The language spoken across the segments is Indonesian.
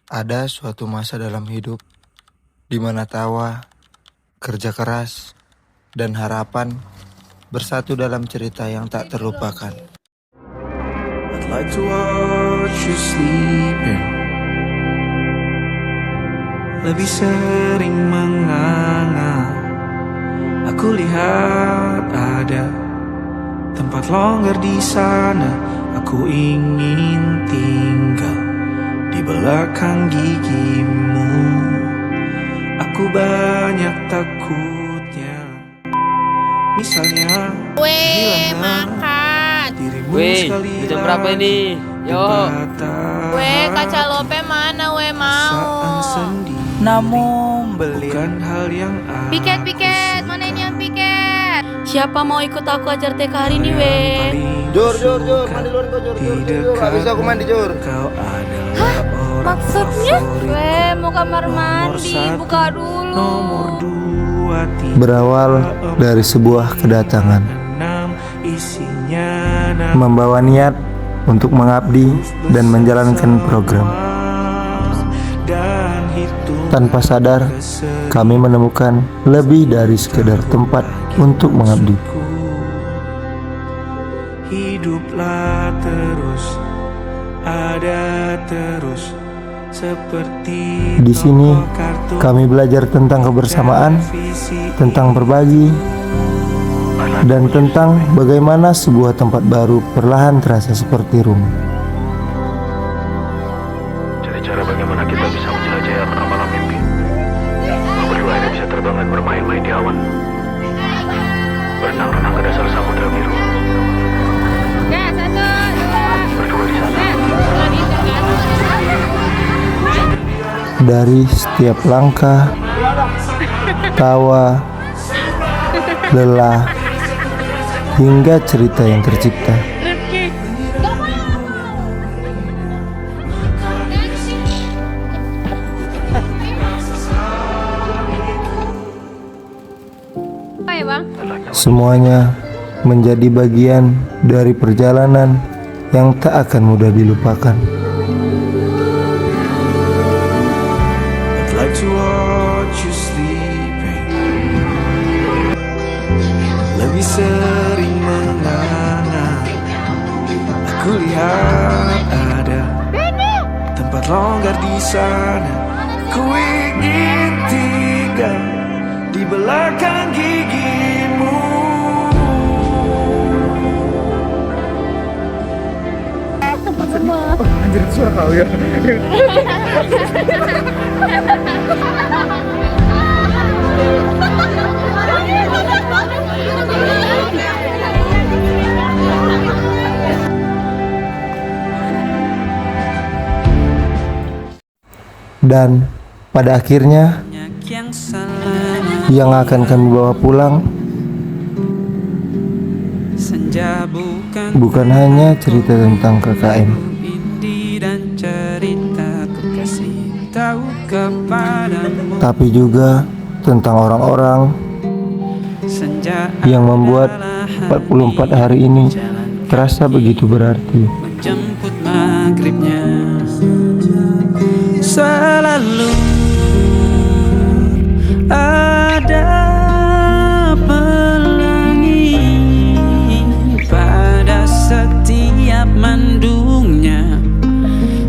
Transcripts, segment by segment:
Ada suatu masa dalam hidup di mana tawa, kerja keras, dan harapan bersatu dalam cerita yang tak terlupakan. I'd like to watch you sleeping. Lebih sering menganga. Aku lihat ada tempat longgar di sana. Aku ingin tinggal di belakang gigimu. Aku banyak takutnya. Misalnya makan. Weh, jam berapa ini? Yo. Weh, kaca lope mana weh mau? Namun bukan hal yang Piket, mana ini yang piket? Siapa mau ikut aku ajar TK hari ini, weh? Jur, mandi luar kau Jur. Gak bisa aku mandi Jur. Kau adalah orang Maksudnya? favorit. Weh, mau kamar mandi, satu, buka dulu. Nomor 2 Berawal dari sebuah kedatangan, isinya membawa niat untuk mengabdi dan menjalankan program. dan hitung Tanpa sadar, kami menemukan lebih dari sekedar tempat untuk mengabdi. Hiduplah terus, ada terus seperti Di sini, tokoh kartun kami belajar tentang kebersamaan, televisi. tentang berbagi, dan tentang bagaimana sebuah tempat baru perlahan terasa seperti rumah. Cari cara bagaimana kita bisa menjelajahi malam mimpi. Berdua ini bisa terbang dan bermain-main di awan. Berenang-renang ke dasar samudra biru. Ya, 1, 2. Berdua di sana. Dari setiap langkah, tawa, lelah, hingga cerita yang tercipta. Apa ya bang? Semuanya menjadi bagian dari perjalanan yang tak akan mudah dilupakan. I'd like to watch you sleeping. Lebih sering menganga. Aku lihat ada tempat longgar di sana. Ku ingin tinggal di belakang gigimu. Dan pada akhirnya, yang akan kami bawa pulang Senja bukan hanya cerita tentang KKN, dan cerita ku kasih tahu kepadamu. tapi juga tentang orang-orang Senja yang membuat 44 hari ini terasa begitu berarti. menjemput maghribnya. Selalu ada pelangi pada setiap mendungnya.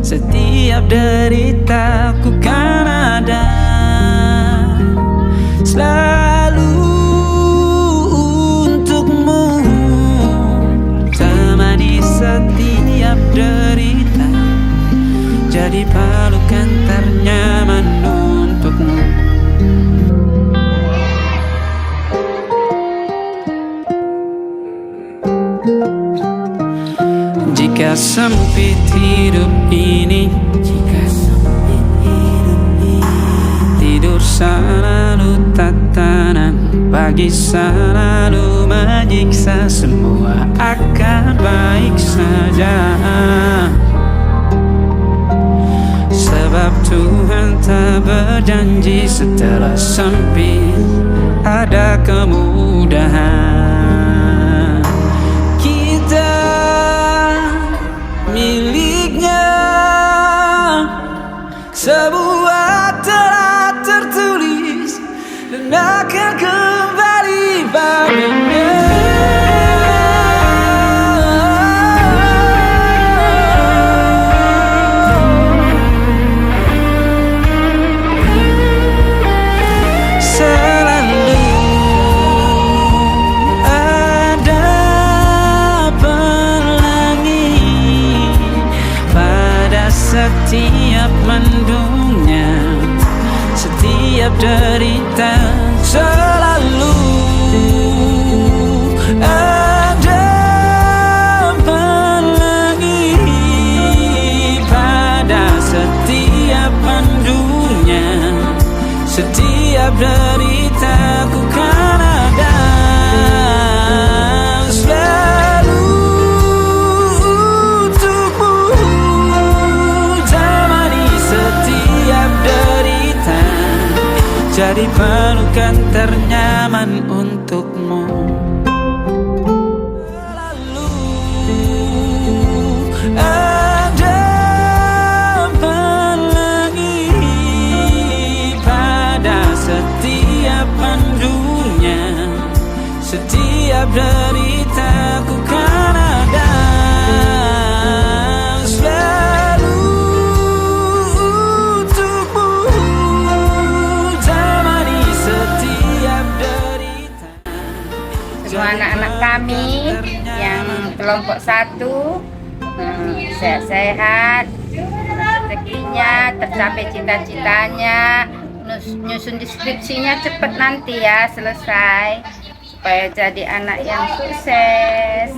Setiap deritaku kan ada selalu untukmu, temani setiap derita, jadi pelukan ternyaman untukmu. Jika sempit hidup ini, tidur selalu tatanan, pagi selalu menyiksa, semua akan baik saja. Sebab Tuhan tak berjanji setelah sempit ada kemudahan. Kita miliknya Semua telah tertulis dan akan kembali padanya. Selalu ada pelangi pada setiap mendungnya, setiap derita. Selalu ada pelangi pada setiap mendungnya, setiap deritaku kan ada. Selalu untukmu temani setiap derita, jadi pelukan ternyaman untukmu. Selalu ada pelangi pada setiap mendungnya, setiap deritaku kan ada. Selalu untukmu temani setiap derita. Semua anak-anak kami yang kelompok 1 sehat-sehat, rezekinya tercapai cita-citanya, nyusun deskripsinya cepat nanti ya selesai, supaya jadi anak yang sukses.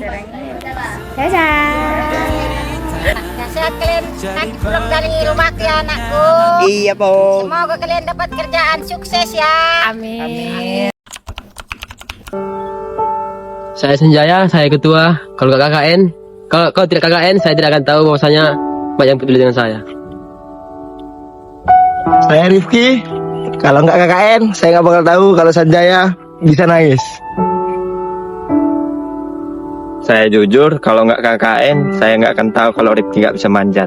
Dadah. Sehat kalian nanti pulang dari rumah ke anakku. Iya, Bu. Semoga kalian dapat kerjaan sukses ya. Amin. Saya Sanjaya, saya ketua. Kalau nggak KKN, kalau tidak KKN, saya tidak akan tahu bahwasanya banyak yang peduli dengan saya. Saya Rifki. Kalau nggak KKN, saya nggak bakal tahu kalau Sanjaya bisa nangis. Saya jujur, kalau nggak KKN, saya nggak akan tahu kalau Rifki nggak bisa manjat.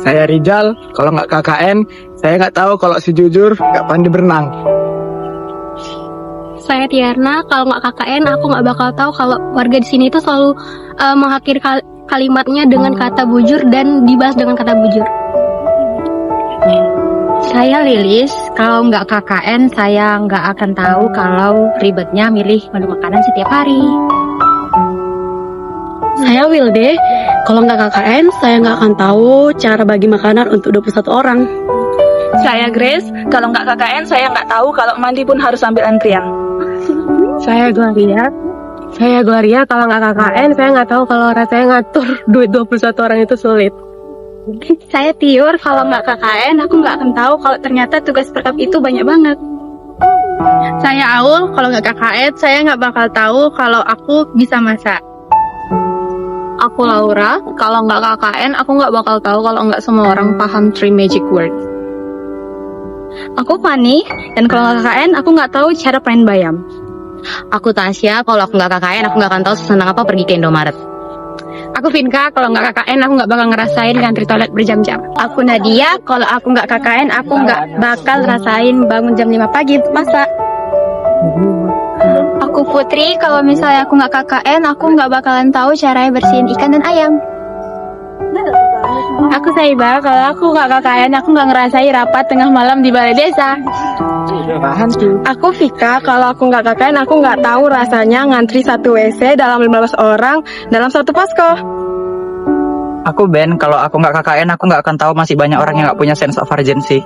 Saya Rijal. Kalau nggak KKN, saya nggak tahu kalau si Jujur nggak pandai berenang. Saya Tiarna, kalau nggak KKN aku nggak bakal tahu kalau warga di sini itu selalu mengakhiri kalimatnya dengan kata bujur dan dibahas dengan kata bujur. Saya Lilis, kalau nggak KKN saya nggak akan tahu kalau ribetnya milih menu makanan setiap hari. Saya Wilde, kalau nggak KKN saya nggak akan tahu cara bagi makanan untuk 21 orang. Saya Grace, kalau nggak KKN saya nggak tahu kalau mandi pun harus ambil antrian. Saya Gloria, kalau nggak KKN saya nggak tahu kalau rasanya ngatur duit 21 orang itu sulit. Saya Tiur, kalau nggak KKN aku nggak akan tahu kalau ternyata tugas perkap itu banyak banget. Saya Aul, kalau nggak KKN saya nggak bakal tahu kalau aku bisa masak. Aku Laura, kalau nggak KKN aku nggak bakal tahu kalau nggak semua orang paham 3 magic words. Aku Fani, dan kalau nggak KKN aku nggak tahu cara main bayam. Aku Tasya, kalau aku nggak KKN aku nggak akan tahu sesenang apa pergi ke Indomaret. Aku Vinka, kalau nggak KKN aku nggak bakal ngerasain ngantri toilet berjam-jam. Aku Nadia, kalau aku nggak KKN aku nggak bakal rasain bangun jam 5 pagi untuk masak. Aku Putri, kalau misalnya aku nggak KKN aku nggak bakalan tahu caranya bersihin ikan dan ayam. Aku Saiba, kalau aku nggak KKN aku nggak ngerasain rapat tengah malam di balai desa. Aku Vika, kalau aku nggak KKN aku nggak tahu rasanya ngantri 1 WC dalam 15 orang dalam 1 posko. Aku Ben, kalau aku nggak KKN aku nggak akan tahu masih banyak orang yang nggak punya sense of urgency.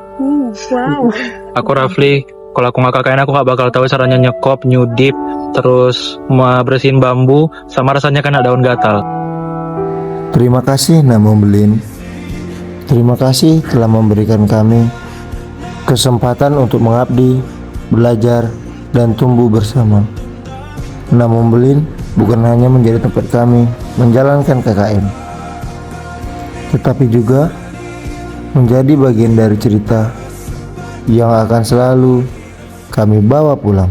Wow. Aku Rafli, kalau aku nggak KKN aku nggak bakal tahu caranya nyekop, nyudip, terus bersihin bambu, sama rasanya kena daun gatal. Terima kasih Namo Belin. Terima kasih telah memberikan kami kesempatan untuk mengabdi, belajar, dan tumbuh bersama. Namo Belin bukan hanya menjadi tempat kami menjalankan KKN, tetapi juga menjadi bagian dari cerita yang akan selalu kami bawa pulang.